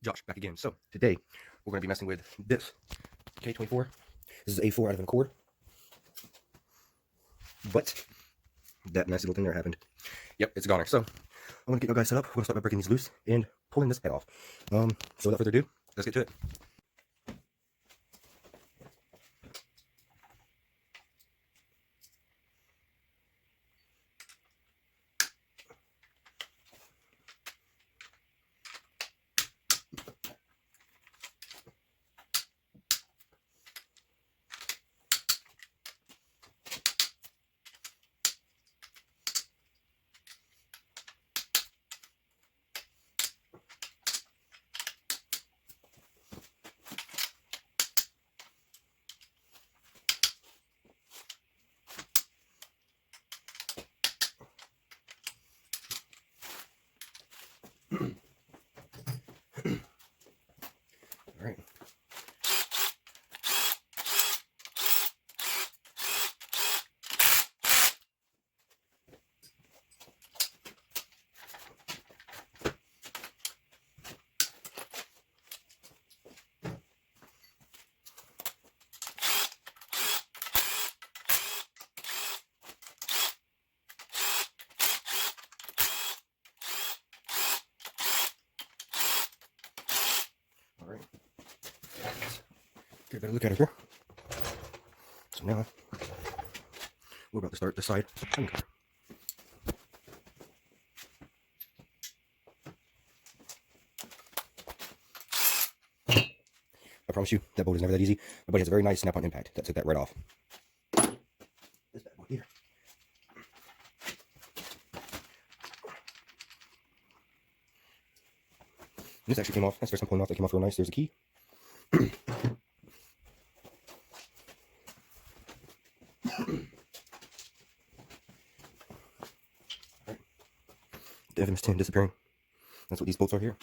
Josh, back again. So today we're going to be messing with this K24. This is A4 out of an Accord, but that nice little thing there happened. Yep, it's a goner. So I'm going to get you guys set up. We're going to start by breaking these loose and pulling this head off. So without further ado, let's get to it. All right. All right. Get a better look at it here. So now we're about to start the side timing cover. I promise you, that bolt is never that easy. My buddy has a very nice snap-on impact that took that right off. This bad boy here. This actually came off. That's the first time pulling off. That came off real nice. There's a key. Right. The infamous tin disappearing. That's what these bolts are here.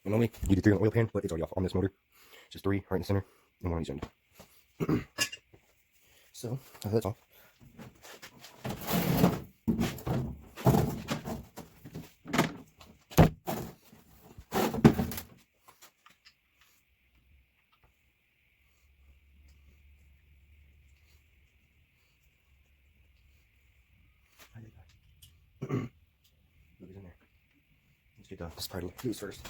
And normally you do 3 on the oil pan, but it's already off on this motor. Just 3 right in the center and 1 on each end. So that's off. Look in there. Let's get this part loose first.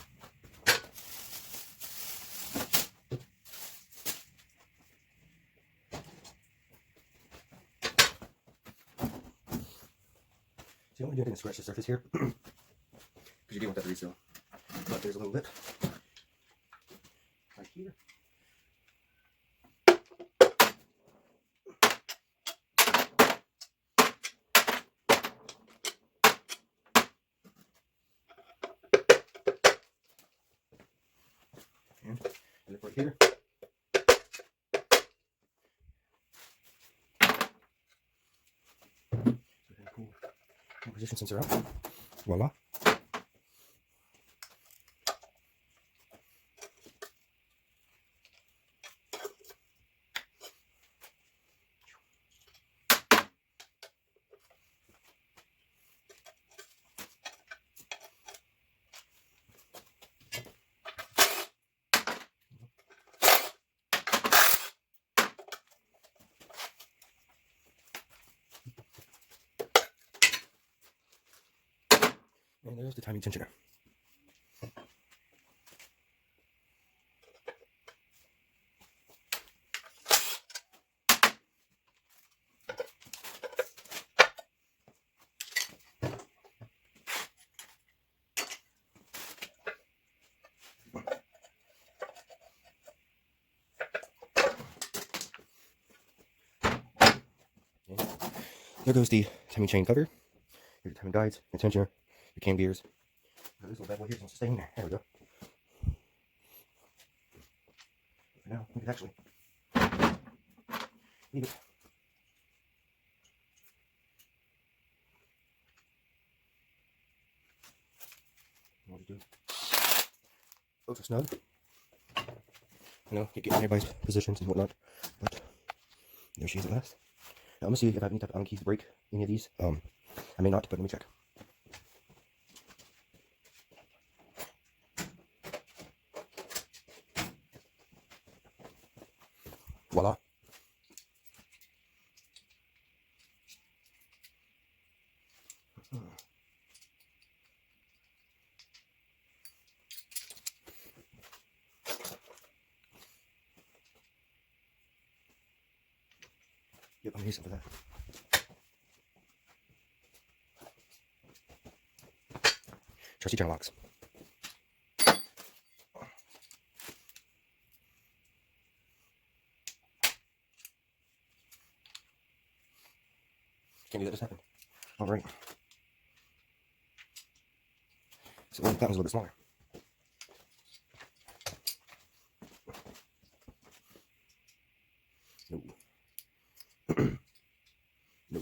See, I'm only doing anything to scratch the surface here because you do want that to reseal. But there's a little lip right here. And a lip right here. So then pull my position sensor out. Voila. And there's the timing tensioner. There goes the timing chain cover. Here's the timing guides, your tensioner, your cam gears. This little bad boy here wants to stay in there. There we go. For now, we can actually leave it. do. Ultra snug. You know, getting everybody's positions and whatnot. But there she is at last. Now I'm gonna see if I have any type of Allen keys to break any of these. I may not, but let me check. Voila. Yep, I'm gonna use some for that. Trusty channel locks. Can't believe that just happened. Alright. So that one's a little bit smaller. No. No.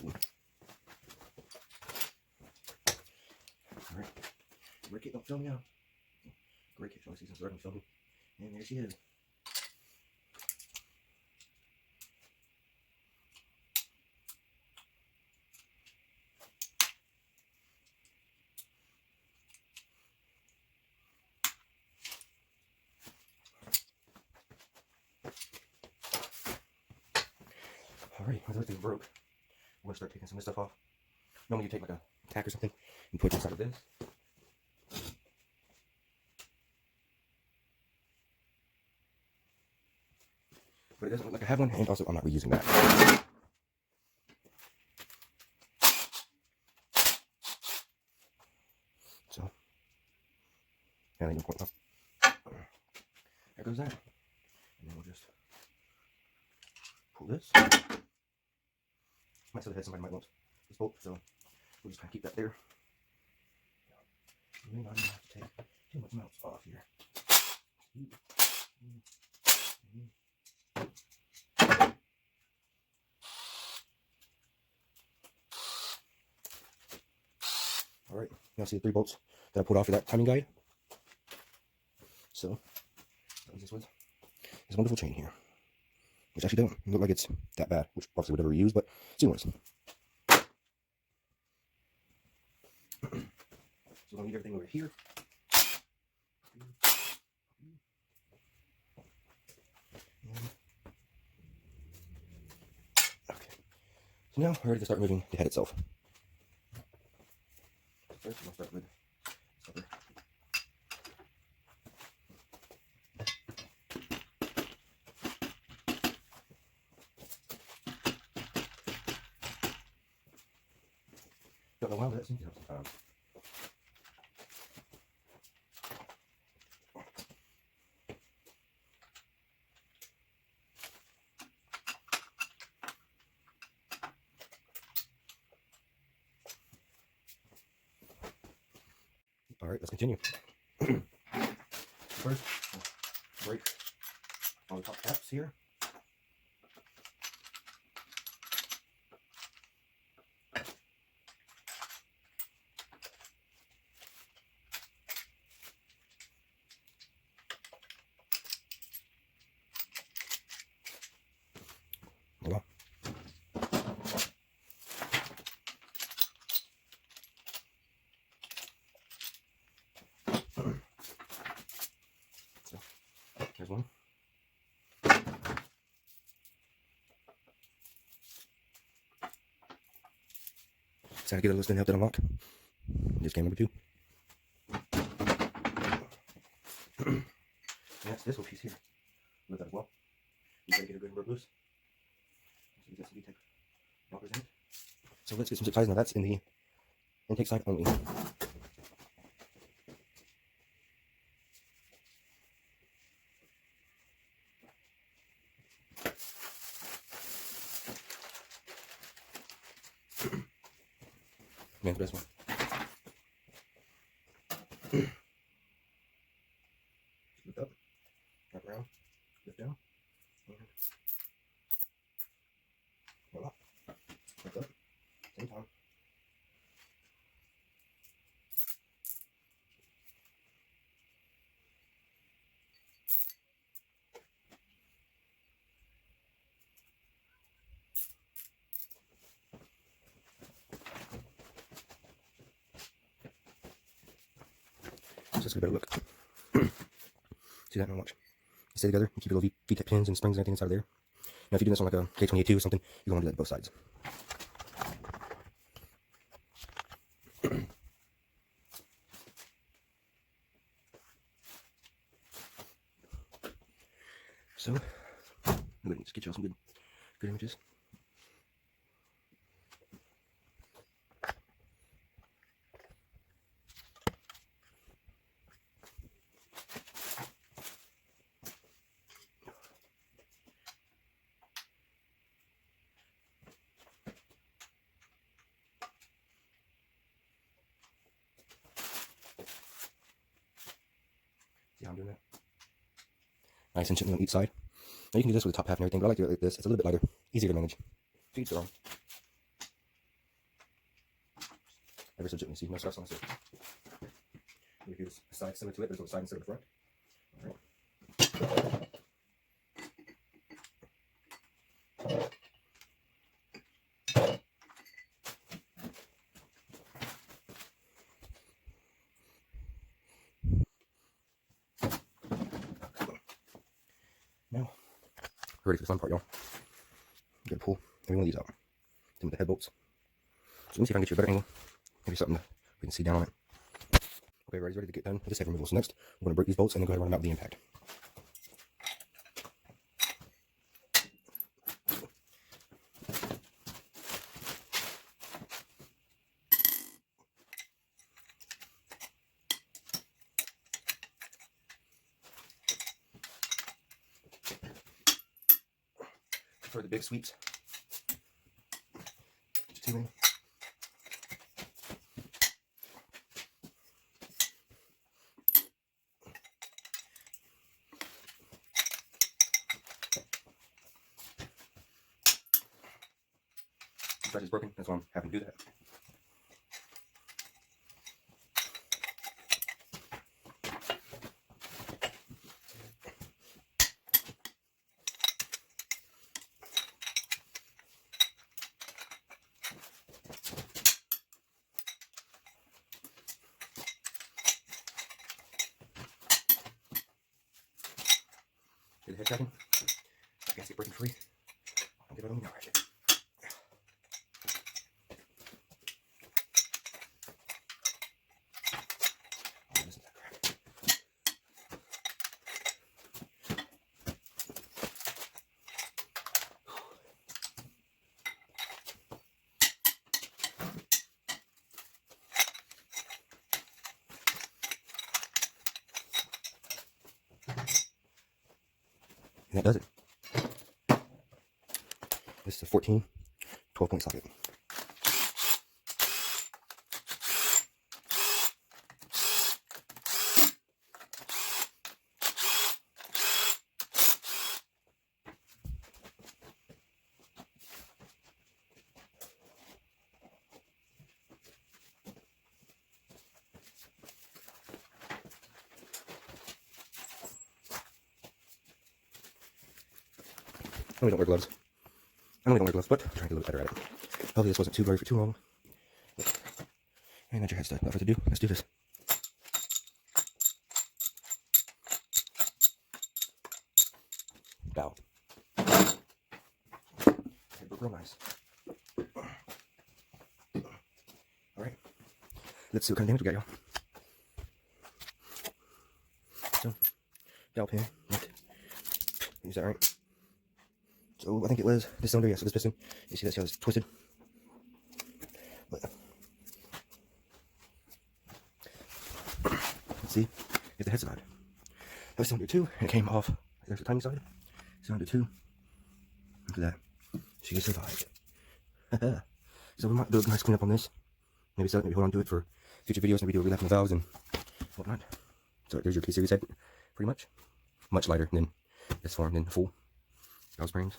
Alright. Great kid, don't film me out. Great kid, see some starting filming. And there she is. Alright, well, everything broke. We're gonna start taking some of this stuff off. Normally you take like a tack or something and put it inside of this. But it doesn't look like I have one, and also I'm not reusing that. So, yeah, I need to point up. There goes that. And then we'll just pull this. Might still have somebody might want this bolt, so we'll just kind of keep that there. You may not even have to take too much mounts off here. Alright, now see the 3 bolts that I pulled off of that timing guide. So, that was this with this wonderful chain here. Which actually don't look like it's that bad, which obviously would never reuse, but it's anyways. So we're gonna leave everything over here. Okay. So now we're ready to start moving the head itself. First, we'll start with this upper. Don't know why, but that seems to help sometimes. Alright, let's continue. First, we'll break all the top caps here. Voila. So, there's one. So I get a little spin help that unlock. This game number 2. And that's this little piece here. With that as well. You gotta get a good rub loose. So you got some tape rockers in it. So let's get some zip ties. Now that's in the intake side only. Man's best one. Lift up, wrap around, lift down, and voila. Lift up, same time. let's get a better look. See that? Now watch. You stay together, you keep your little V-tech pins and springs and everything inside of there. Now if you do this on like a K24 or something, you're going to do that on both sides. So, let me just get you all some good images. See how I'm doing that? Nice and gently on each side. Now you can do this with the top half and everything, but I like to do it like this. It's a little bit lighter, easier to manage. To each their own. Ever so gently, see, no stress on the surface. You do this side similar to it, there's a side instead of the front. Alright. Now, we're ready for the fun part, y'all. I'm gonna pull every one of these out. Then with the head bolts. So let me see if I can get you a better angle. Maybe something that we can see down on it. Okay, ready to get done with this head removal. So next, we're going to break these bolts and then go ahead and run them out with the impact. For the big sweeps. The thread is broken, that's why I'm having to do that. Get the head cracking. I can't get breaking free. I'll get it on the ratchet. And that does it. This is a 14, 12-point socket. I really don't wear gloves. I really don't wear gloves, but I'm trying to get a little better at it. Hopefully this wasn't too blurry for too long. And that's your head stuff. Without further ado, let's do this. Bow. It broke real nice. Alright. Let's see what kind of damage we got, y'all. So, dowel pin. Right. Use that right. So I think it was this cylinder, yes, so this piston. You see that's how it's twisted. But let's see if the head side. That was cylinder 2, and it came off. There's the tiny side. Cylinder 2. Look at that. She survived. So we might do a nice cleanup on this. Maybe sell it, maybe hold on to it for future videos, maybe do a relap on the valves and whatnot. So there's your K-series head, pretty much. Much lighter than this form, than the full valve springs.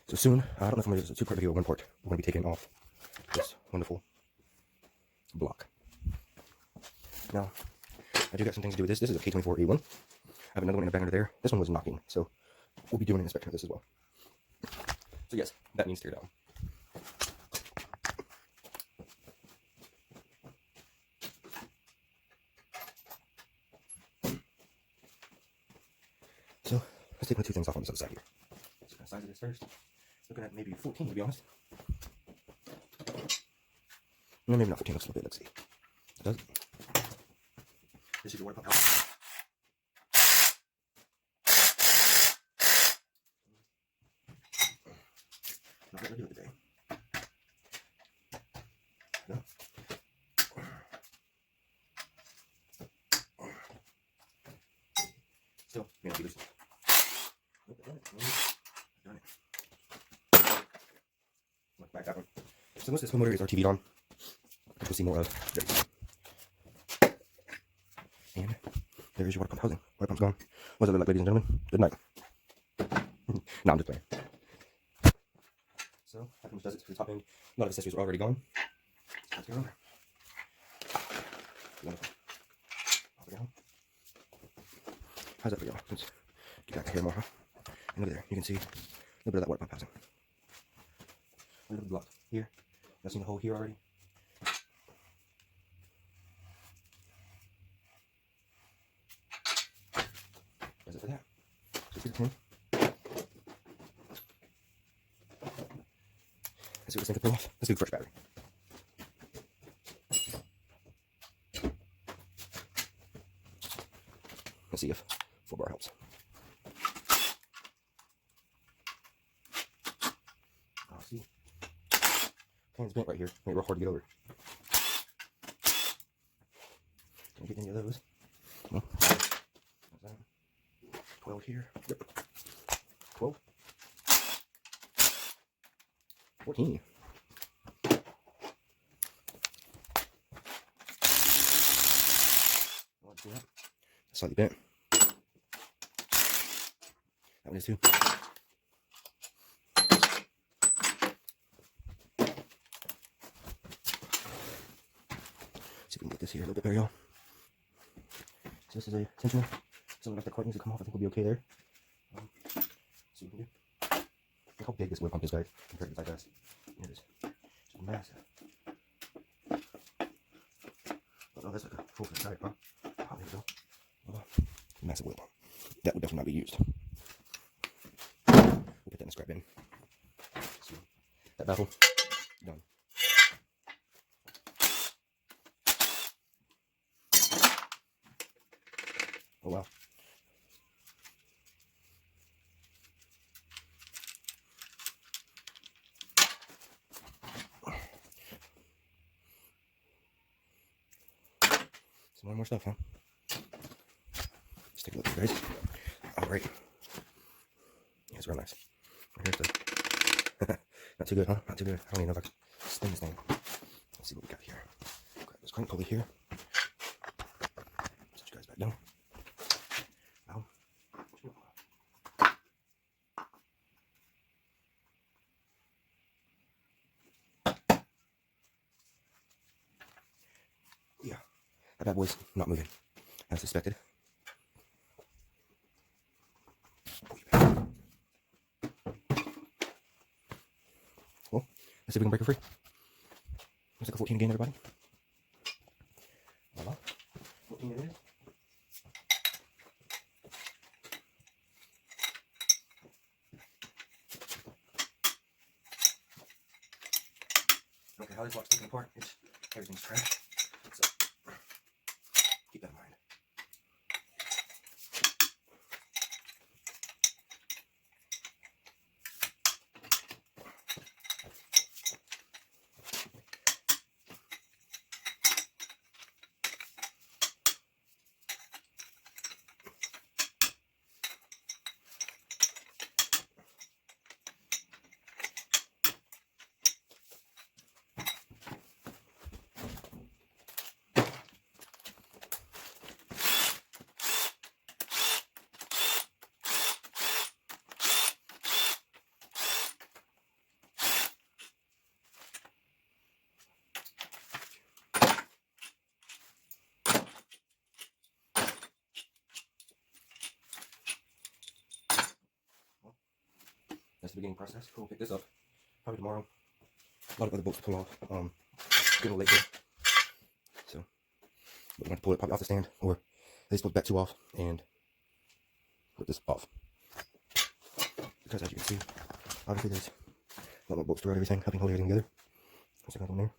So soon, I don't know if I'm going to do a two-part video or one part. We're going to be taking off this wonderful block. Now, I do got some things to do with this. This is a K24 A1. I have another one in the back under there. This one was knocking, so we'll be doing an inspection of this as well. So yes, that means tear down. Let's take my 2 things off on this other side here. Let's look at the size of this first. Looking at maybe 14 to be honest. No, maybe not 14, looks a little bit, let's see. It does. This is your water pump house. Not what we're doing today. No. Still, may not be loose. Nope, I've done it. Look back that one. So once this motor is RTV'd on, we'll see more of. There we go. And there is your water pump housing. Water pump's gone. What's it look like, ladies and gentlemen? Good night. No, I'm just playing. So that pretty much does it for the top end. A lot of accessories are already gone. Let's go over. Wonderful. Off we go. How's that for y'all? Let's get back here more, huh? And look there, you can see a little bit of that water pump housing. A little block here. Y'all seen the hole here already? That's it for that. So see the pin. Let's see what this thing can pull off. Let's do the fresh battery. Let's see if 4-bar helps. Oh, see. Pin's bent right here. Made it real hard to get over. Can't get any of those. No. 12 here. Yep. 12. 14. Slightly bent. That one is too. See if we can get this here a little bit better, y'all. So this is a tensioner. Something like the cord needs to come off. I think we'll be okay there. See what we can do. Look how big this water pump is, guys, compared to the digress. It is just massive. Oh, that's like a full foot side, huh? Oh, there we go. Massive water pump. That would definitely not be used. We'll put that in the scrap bin. So, that baffle, done. Oh wow. Some more stuff, huh? Let's take a look here, guys. Alright. Yeah, it's real nice. Here's the not too good, huh? Not too good. I don't even know if I can spin this thing. Let's see what we got here. Grab this crank pulley here. Set you guys back down. Now, yeah, that bad boy's not moving as suspected. Well, let's see if we can break her free. Looks like a 14 again, everybody. Voila. 14 it is. Okay, how this lock's taken apart, everything's trash. So, keep that in mind. That's the beginning process. We'll pick this up probably tomorrow. A lot of other bolts to pull off. Getting a little late here. So, but we're going to pull it probably off the stand, or at least pull the back two off and put this off. because as you can see, obviously there's a lot more bolts throughout everything, helping hold everything together. There's another one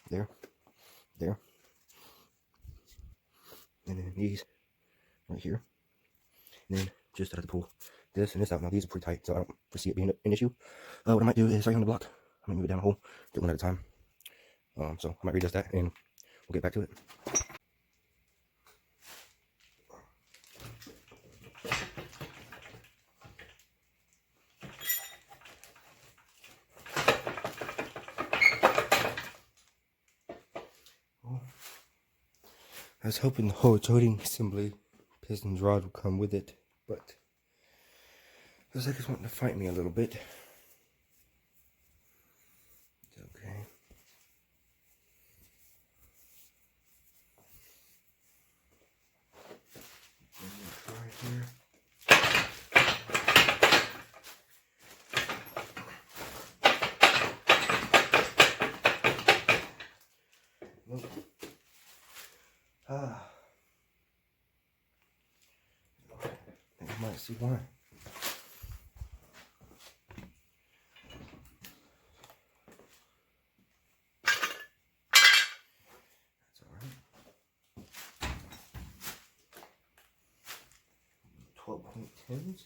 there, and then these right here, and then just out of the pull this and this out. Now these are pretty tight, so I don't foresee it being an issue. What I might do is right here on the block, I might move it down a hole, do one at a time. So I might readjust that and we'll get back to it. I was hoping the whole rotating assembly pistons rod would come with it, but looks like it's wanting to fight me a little bit. It's okay. Right here. Nope. I think you might see why. That's alright. 12-point tins.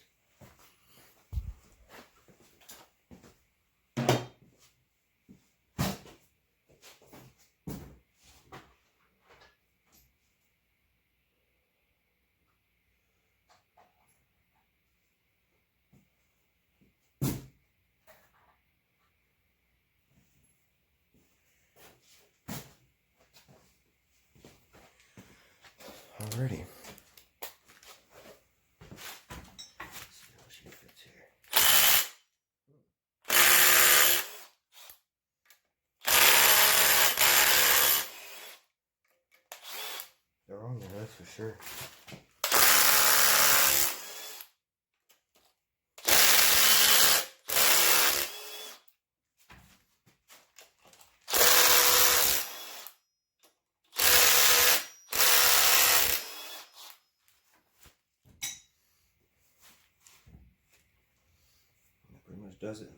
Alrighty. Let's see how she fits here. They're on there, that's for sure. That pretty much does it.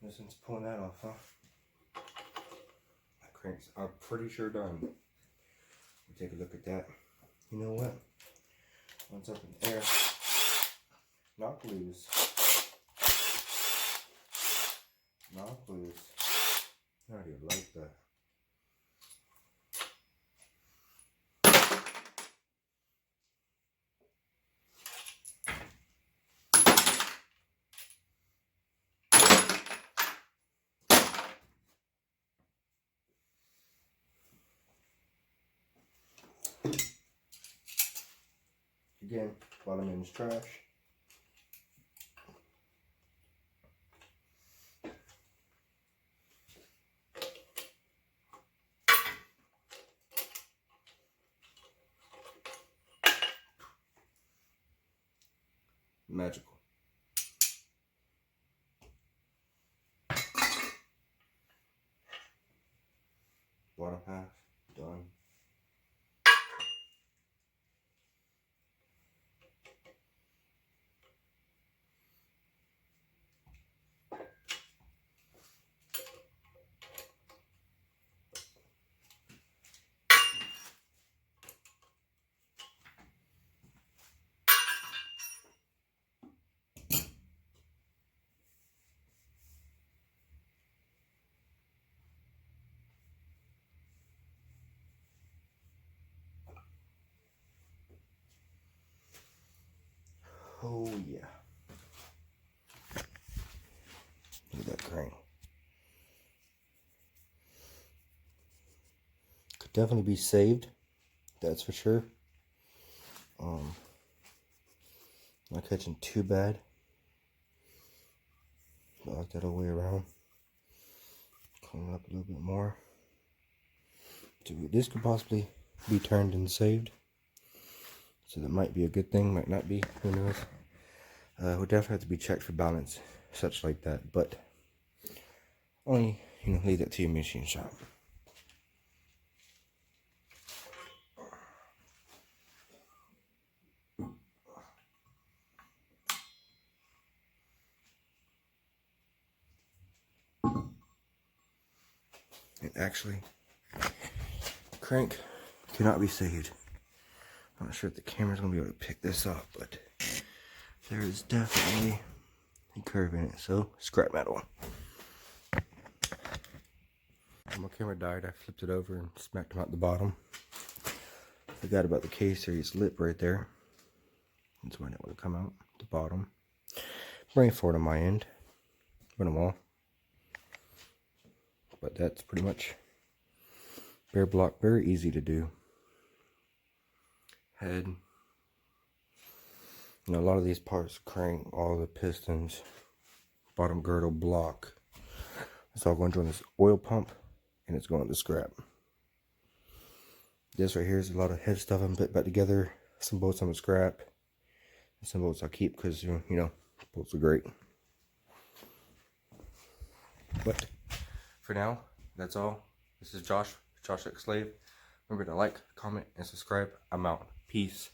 This one's pulling that off, huh? My cranks are pretty sure done. We'll take a look at that. You know what? Once up in the air, knock loose. Knock loose. How do you like that? Again, bottom end is trash. Magical. Bottom half, done. Oh yeah. Look at that crane. Could definitely be saved. That's for sure. Not catching too bad. Lock that all the way around. Clean it up a little bit more. So this could possibly be turned and saved. So that might be a good thing, might not be, who knows. Would definitely have to be checked for balance, such like that, but only, leave that to your machine shop. And actually, crank cannot be saved. I'm not sure if the camera's gonna be able to pick this up, but there is definitely a curve in it. So scrap metal. When my camera died, I flipped it over and smacked him out the bottom. Forgot about the K-series lip right there. That's why that would come out the bottom. Bring it forward on my end. Run them all. But that's pretty much bare block. Very easy to do. Head. You know, a lot of these parts, crank, all the pistons, bottom girdle, block. It's all going to join this oil pump, and it's going to scrap. This right here is a lot of head stuff I'm put back together. Some bolts I'm going to scrap. And some bolts I'll keep because, you know, bolts are great. But for now, that's all. This is Josh X Slave. Remember to like, comment, and subscribe. I'm out. Peace.